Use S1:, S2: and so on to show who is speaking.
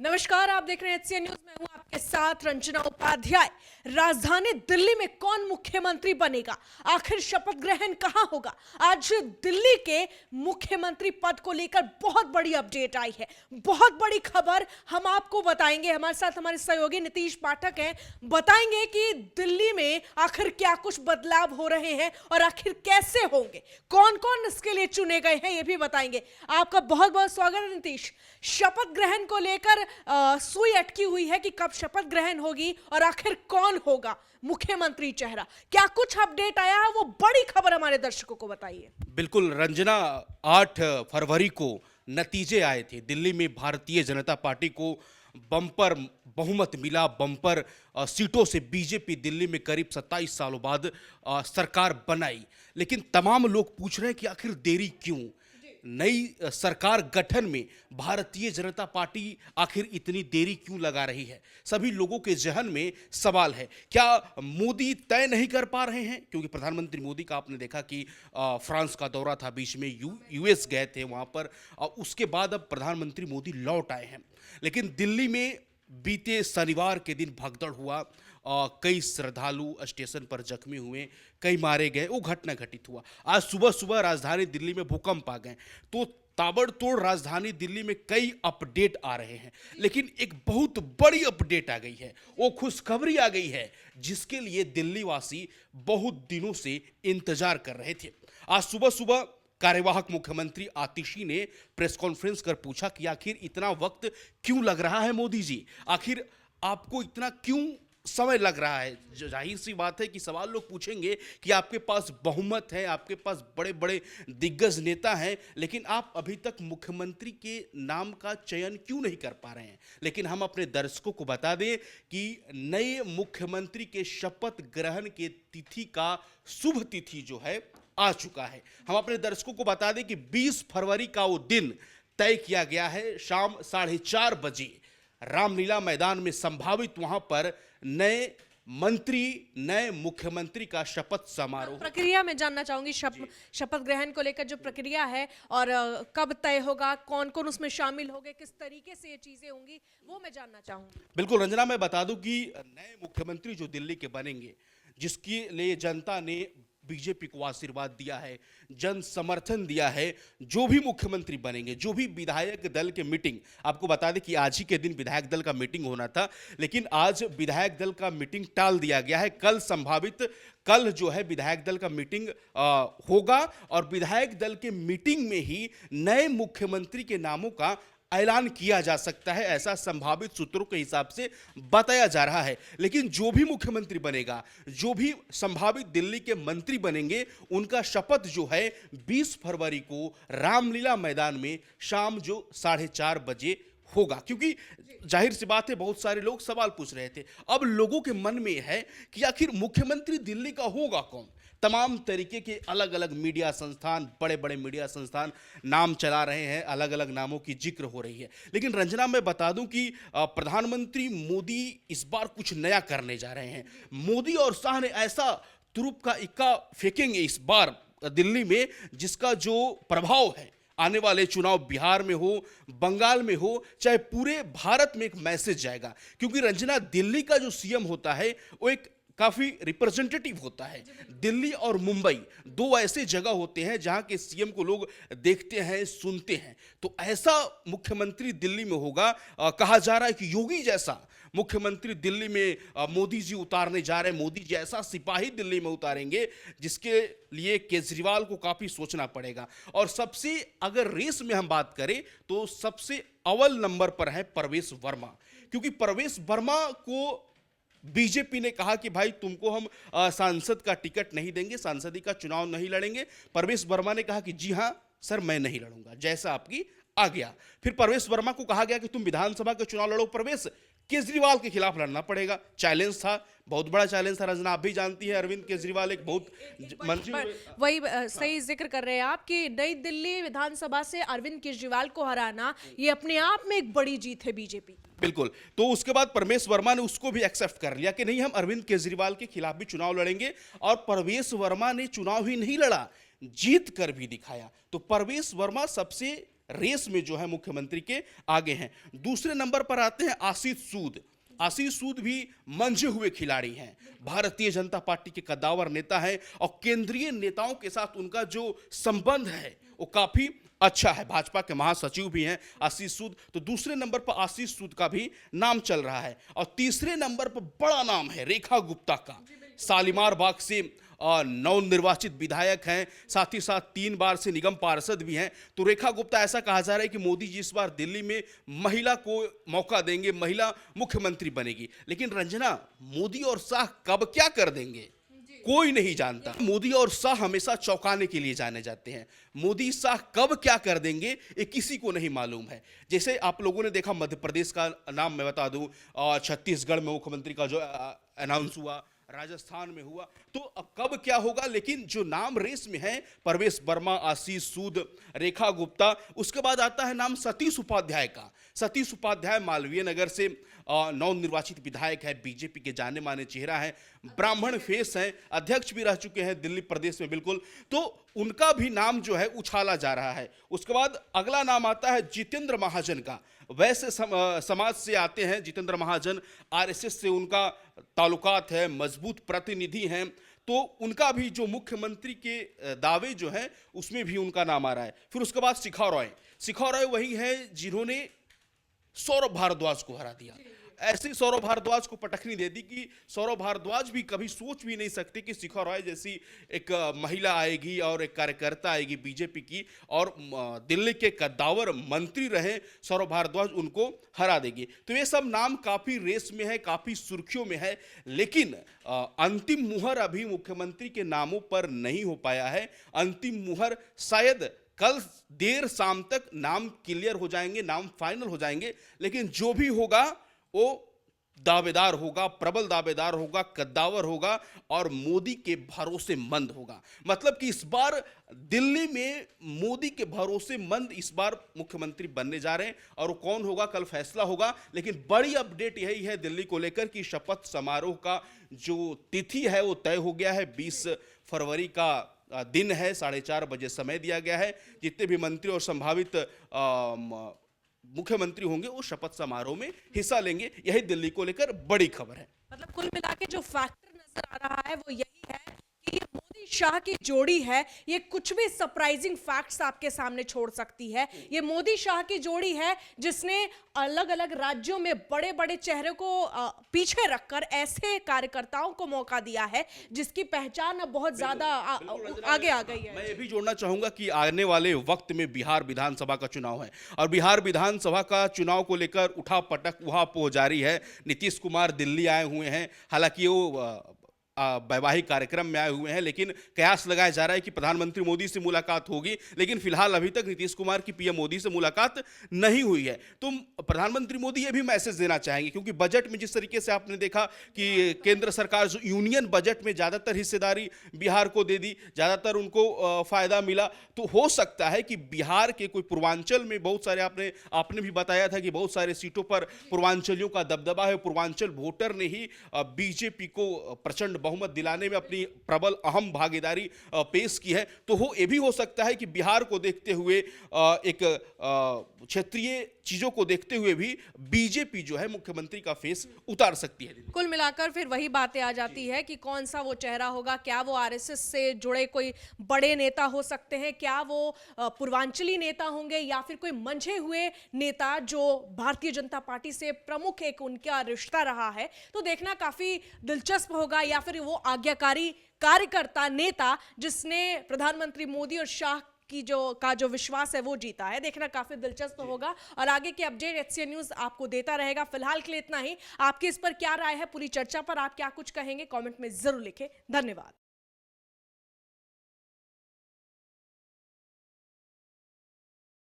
S1: नमस्कार, आप देख रहे हैं एचसीएन न्यूज में हूं आपके साथ रंजना उपाध्याय। राजधानी दिल्ली में कौन मुख्यमंत्री बनेगा, आखिर शपथ ग्रहण कहां होगा? आज दिल्ली के मुख्यमंत्री पद को लेकर बहुत बड़ी अपडेट आई है, बहुत बड़ी खबर हम आपको बताएंगे। हमारे साथ हमारे सहयोगी नीतीश पाठक हैं, बताएंगे कि दिल्ली में आखिर क्या कुछ बदलाव हो रहे हैं और आखिर कैसे होंगे, कौन कौन इसके लिए चुने गए हैं, ये भी बताएंगे। आपका बहुत बहुत स्वागत है नीतीश। शपथ ग्रहण को लेकर सुई अटकी हुई है कि कब शपथ ग्रहण होगी और आखिर कौन होगा मुख्यमंत्री चेहरा, क्या कुछ अपडेट आया है, वो बड़ी खबर हमारे दर्शकों को बताइए।
S2: बिल्कुल रंजना, 8 फरवरी को नतीजे आए थे। दिल्ली में भारतीय जनता पार्टी को बम्पर बहुमत मिला, बम्पर सीटों से बीजेपी दिल्ली में करीब 27 सालों बाद सरकार बनाई। लेकिन तमाम लोग पूछ रहे हैं कि आखिर देरी क्यों? नई सरकार गठन में भारतीय जनता पार्टी आखिर इतनी देरी क्यों लगा रही है? सभी लोगों के जहन में सवाल है। क्या मोदी तय नहीं कर पा रहे हैं? क्योंकि प्रधानमंत्री मोदी का आपने देखा कि फ्रांस का दौरा था, बीच में यूएस गए थे वहां पर, उसके बाद अब प्रधानमंत्री मोदी लौट आए हैं। लेकिन दिल्ली में बीते शनिवार के दिन भगदड़ हुआ, कई श्रद्धालु स्टेशन पर जख्मी हुए, कई मारे गए, वो घटना घटित हुआ। आज सुबह सुबह राजधानी दिल्ली में भूकंप आ गए, तो ताबड़तोड़ राजधानी दिल्ली में कई अपडेट आ रहे हैं। लेकिन एक बहुत बड़ी अपडेट आ गई है, वो खुशखबरी आ गई है, जिसके लिए दिल्ली वासी बहुत दिनों से इंतजार कर रहे थे। आज सुबह सुबह कार्यवाहक मुख्यमंत्री आतिशी ने प्रेस कॉन्फ्रेंस कर पूछा कि आखिर इतना वक्त क्यों लग रहा है मोदी जी, आखिर आपको इतना क्यों समय लग रहा है? जाहिर सी बात है कि सवाल लोग पूछेंगे कि आपके पास बहुमत है, आपके पास बड़े बड़े दिग्गज नेता हैं, लेकिन आप अभी तक मुख्यमंत्री के नाम का चयन क्यों नहीं कर पा रहे हैं? लेकिन हम अपने दर्शकों को बता दें कि नए मुख्यमंत्री के शपथ ग्रहण के तिथि का शुभ तिथि जो है आ चुका है। हम अपने दर्शकों को बता दें कि 20 फरवरी का वो दिन तय किया गया है। शाम 4:30 बजे रामलीला मैदान में संभावित वहां पर नए मंत्री, नए मुख्यमंत्री का शपथ समारोह।
S1: प्रक्रिया में जानना चाहूंगी, शपथ ग्रहण को लेकर जो प्रक्रिया है और कब तय होगा, कौन कौन उसमें शामिल होंगे, किस तरीके से ये चीजें होंगी, वो मैं जानना चाहूंगी।
S2: बिल्कुल रंजना, मैं बता दूं कि नए मुख्यमंत्री जो दिल्ली के बनेंगे, जिसके लिए जनता ने बीजेपी को आशीर्वाद दिया है, जन समर्थन दिया है, जो भी मुख्यमंत्री बनेंगे, जो भी विधायक दल के मीटिंग, आपको बता दें कि आज ही के दिन विधायक दल का मीटिंग होना था, लेकिन आज विधायक दल का मीटिंग टाल दिया गया है। कल जो है विधायक दल का मीटिंग होगा और विधायक दल के मीटिंग में ही नए मुख्यमंत्री के नामों का ऐलान किया जा सकता है, ऐसा संभावित सूत्रों के हिसाब से बताया जा रहा है। लेकिन जो भी मुख्यमंत्री बनेगा, जो भी संभावित दिल्ली के मंत्री बनेंगे, उनका शपथ जो है 20 फरवरी को रामलीला मैदान में शाम जो 4:30 बजे होगा। क्योंकि जाहिर सी बात है, बहुत सारे लोग सवाल पूछ रहे थे। अब लोगों के मन में है कि आखिर मुख्यमंत्री दिल्ली का होगा कौन? तमाम तरीके के अलग अलग मीडिया संस्थान, बड़े बड़े मीडिया संस्थान नाम चला रहे हैं, अलग अलग नामों की जिक्र हो रही है। लेकिन रंजना, मैं बता दूं कि प्रधानमंत्री मोदी इस बार कुछ नया करने जा रहे हैं। मोदी और शाह ने ऐसा तुरुप का इक्का फेंकेंगे इस बार दिल्ली में, जिसका जो प्रभाव है आने वाले चुनाव बिहार में हो, बंगाल में हो, चाहे पूरे भारत में एक मैसेज जाएगा। क्योंकि रंजना, दिल्ली का जो सीएम होता है वो एक काफी रिप्रेजेंटेटिव होता है। दिल्ली और मुंबई दो ऐसे जगह होते हैं जहां के सीएम को लोग देखते हैं, सुनते हैं। तो ऐसा मुख्यमंत्री दिल्ली में होगा। कहा जा रहा है कि योगी जैसा मुख्यमंत्री दिल्ली में मोदी जी उतारने जा रहे हैं। मोदी जी ऐसा सिपाही दिल्ली में उतारेंगे जिसके लिए केजरीवाल को काफी सोचना पड़ेगा। और सबसे अगर रेस में हम बात करें तो सबसे अव्वल नंबर पर है परवेश वर्मा, क्योंकि परवेश वर्मा को बीजेपी ने कहा कि भाई तुमको हम सांसद का टिकट नहीं देंगे, सांसदी का चुनाव नहीं लड़ेंगे। परवेश वर्मा ने कहा कि जी हां सर, मैं नहीं लड़ूंगा, जैसा आपकी आ गया। फिर परवेश वर्मा को कहा गया कि तुम विधानसभा के चुनाव लड़ो परवेश, केजरीवाल के खिलाफ लड़ना पड़ेगा। चैलेंज था, बहुत बड़ा चैलेंज था। रंजना, आप भी जानती है अरविंद केजरीवाल एक बहुत मंत्री,
S1: वही सही जिक्र कर रहे हैं आप कि नई दिल्ली विधानसभा से अरविंद केजरीवाल को हराना ये अपने आप में एक बड़ी जीत है बीजेपी।
S2: बिल्कुल। तो उसके बाद परवेश वर्मा ने उसको भी एक्सेप्ट कर लिया कि नहीं, हम अरविंद केजरीवाल के खिलाफ भी चुनाव लड़ेंगे। और परवेश वर्मा ने चुनाव ही नहीं लड़ा, जीत कर भी दिखाया। तो परवेश वर्मा सबसे रेस में जो है मुख्यमंत्री के आगे हैं। दूसरे नंबर पर आते हैं आशीष सूद। आशीष सूद भी मंझे हुए खिलाड़ी हैं, भारतीय जनता पार्टी के कद्दावर नेता हैं और केंद्रीय नेताओं के साथ उनका जो संबंध है वो काफी अच्छा है। भाजपा के महासचिव भी हैं आशीष सूद। तो दूसरे नंबर पर आशीष सूद का भी नाम चल रहा है और तीसरे नंबर पर बड़ा नाम है रेखा गुप्ता का। शालीमार बाग से नवनिर्वाचित विधायक हैं, साथ ही साथ 3 बार से निगम पार्षद भी हैं। तो रेखा गुप्ता, ऐसा कहा जा रहा है कि मोदी जी इस बार दिल्ली में महिला को मौका देंगे, महिला मुख्यमंत्री बनेगी। लेकिन रंजना, मोदी और शाह कब क्या कर देंगे कोई नहीं जानता। मोदी और शाह हमेशा चौंकाने के लिए जाने जाते हैं। मोदी शाह कब क्या कर देंगे ये किसी को नहीं मालूम है। जैसे आप लोगों ने देखा मध्य प्रदेश का नाम मैं बता दूं, छत्तीसगढ़ में मुख्यमंत्री का जो अनाउंस हुआ, राजस्थान में हुआ, तो अब कब क्या होगा। लेकिन जो नाम रेस में है, परवेश वर्मा, आशीष सूद, रेखा गुप्ता, उसके बाद आता है नाम सतीश उपाध्याय का। सतीश उपाध्याय मालवीय नगर से नवनिर्वाचित विधायक है, बीजेपी के जाने माने चेहरा है, ब्राह्मण फेस हैं, अध्यक्ष भी रह चुके हैं दिल्ली प्रदेश में बिल्कुल। तो उनका भी नाम जो है उछाला जा रहा है। उसके बाद अगला नाम आता है जितेंद्र महाजन का। वैसे समाज से आते हैं जितेंद्र महाजन, आरएसएस से उनका ताल्लुकात है, मजबूत प्रतिनिधि हैं। तो उनका भी जो मुख्यमंत्री के दावे जो हैं उसमें भी उनका नाम आ रहा है। फिर उसके बाद शिखा रॉय। शिखा रॉय वही है जिन्होंने सौरभ भारद्वाज को हरा दिया। ऐसे सौरभ भारद्वाज को पटखनी दे दी कि सौरभ भारद्वाज भी कभी सोच भी नहीं सकते कि शिखा रॉय जैसी एक महिला आएगी और एक कार्यकर्ता आएगी बीजेपी की और दिल्ली के कद्दावर मंत्री रहे सौरभ भारद्वाज, उनको हरा देगी। तो ये सब नाम काफी रेस में है, काफी सुर्खियों में है। लेकिन अंतिम मुहर अभी मुख्यमंत्री के नामों पर नहीं हो पाया है। अंतिम मुहर शायद कल देर शाम तक नाम क्लियर हो जाएंगे, नाम फाइनल हो जाएंगे। लेकिन जो भी होगा वो दावेदार होगा, प्रबल दावेदार होगा, कद्दावर होगा और मोदी के भरोसेमंद होगा। मतलब कि इस बार दिल्ली में मोदी के भरोसेमंद इस बार मुख्यमंत्री बनने जा रहे हैं और वो कौन होगा कल फैसला होगा। लेकिन बड़ी अपडेट यही है दिल्ली को लेकर कि शपथ समारोह का जो तिथि है वो तय हो गया है। 20 फरवरी का दिन है, 4:30 बजे समय दिया गया है। जितने भी मंत्री और संभावित मुख्यमंत्री होंगे वो शपथ समारोह में हिस्सा लेंगे। यही दिल्ली को लेकर बड़ी खबर है।
S1: मतलब कुल मिला के जो फैक्टर नजर आ रहा है वो यही है कि ये मोदी शाह की जोड़ी है, ये कुछ भी सरप्राइजिंग फैक्ट्स आपके सामने छोड़ सकती है। ये मोदी शाह की जोड़ी है जिसने अलग अलग राज्यों में बड़े बड़े चेहरे को पीछे रखकर ऐसे कार्यकर्ताओं को मौका दिया है जिसकी पहचान अब बहुत ज्यादा आगे आ गई है।
S2: मैं ये भी जोड़ना चाहूंगा कि आने वाले वक्त में बिहार विधानसभा का चुनाव है और बिहार विधानसभा का चुनाव को लेकर उठापटक उहापोह जारी है। नीतीश कुमार दिल्ली आए हुए हैं, हालांकि वो वैवाहिक कार्यक्रम में आए हुए हैं, लेकिन कयास लगाया जा रहा है कि प्रधानमंत्री मोदी से मुलाकात होगी। लेकिन फिलहाल अभी तक नीतीश कुमार की पीएम मोदी से मुलाकात नहीं हुई है। तो प्रधानमंत्री मोदी ये भी मैसेज देना चाहेंगे, क्योंकि बजट में जिस तरीके से आपने देखा कि केंद्र सरकार जो यूनियन बजट में ज़्यादातर हिस्सेदारी बिहार को दे दी, ज़्यादातर उनको फायदा मिला। तो हो सकता है कि बिहार के कोई पूर्वांचल में बहुत सारे आपने भी बताया था कि बहुत सारे सीटों पर पूर्वांचलियों का दबदबा है। पूर्वांचल वोटर ने ही बीजेपी को प्रचंड बहुमत दिलाने में अपनी प्रबल अहम भागीदारी पेश की है। तो ये भी हो सकता है कि बिहार को देखते हुए एक क्षेत्रीय चीजों को देखते हुए भी बीजेपी जो है मुख्यमंत्री का फेस उतार सकती है।
S1: कुल मिलाकर फिर वही बातें आ जाती है कि कौन सा वो चेहरा होगा, क्या वो आरएसएस से जुड़े कोई बड़े नेता हो सकते हैं, क्या वो पूर्वांचली नेता होंगे या फिर कोई मंझे हुए नेता जो भारतीय जनता पार्टी से प्रमुख एक उनका रिश्ता रहा है। तो देखना काफी दिलचस्प होगा, या फिर वो आज्ञाकारी कार्यकर्ता नेता जिसने प्रधानमंत्री मोदी और शाह की जो विश्वास है वो जीता है। देखना काफी दिलचस्प होगा और आगे की अपडेट एचसीएन न्यूज़ आपको देता रहेगा। फिलहाल के लिए इतना ही। आपकी इस पर क्या राय है, पूरी चर्चा पर आप क्या कुछ कहेंगे, कमेंट में जरूर लिखें। धन्यवाद।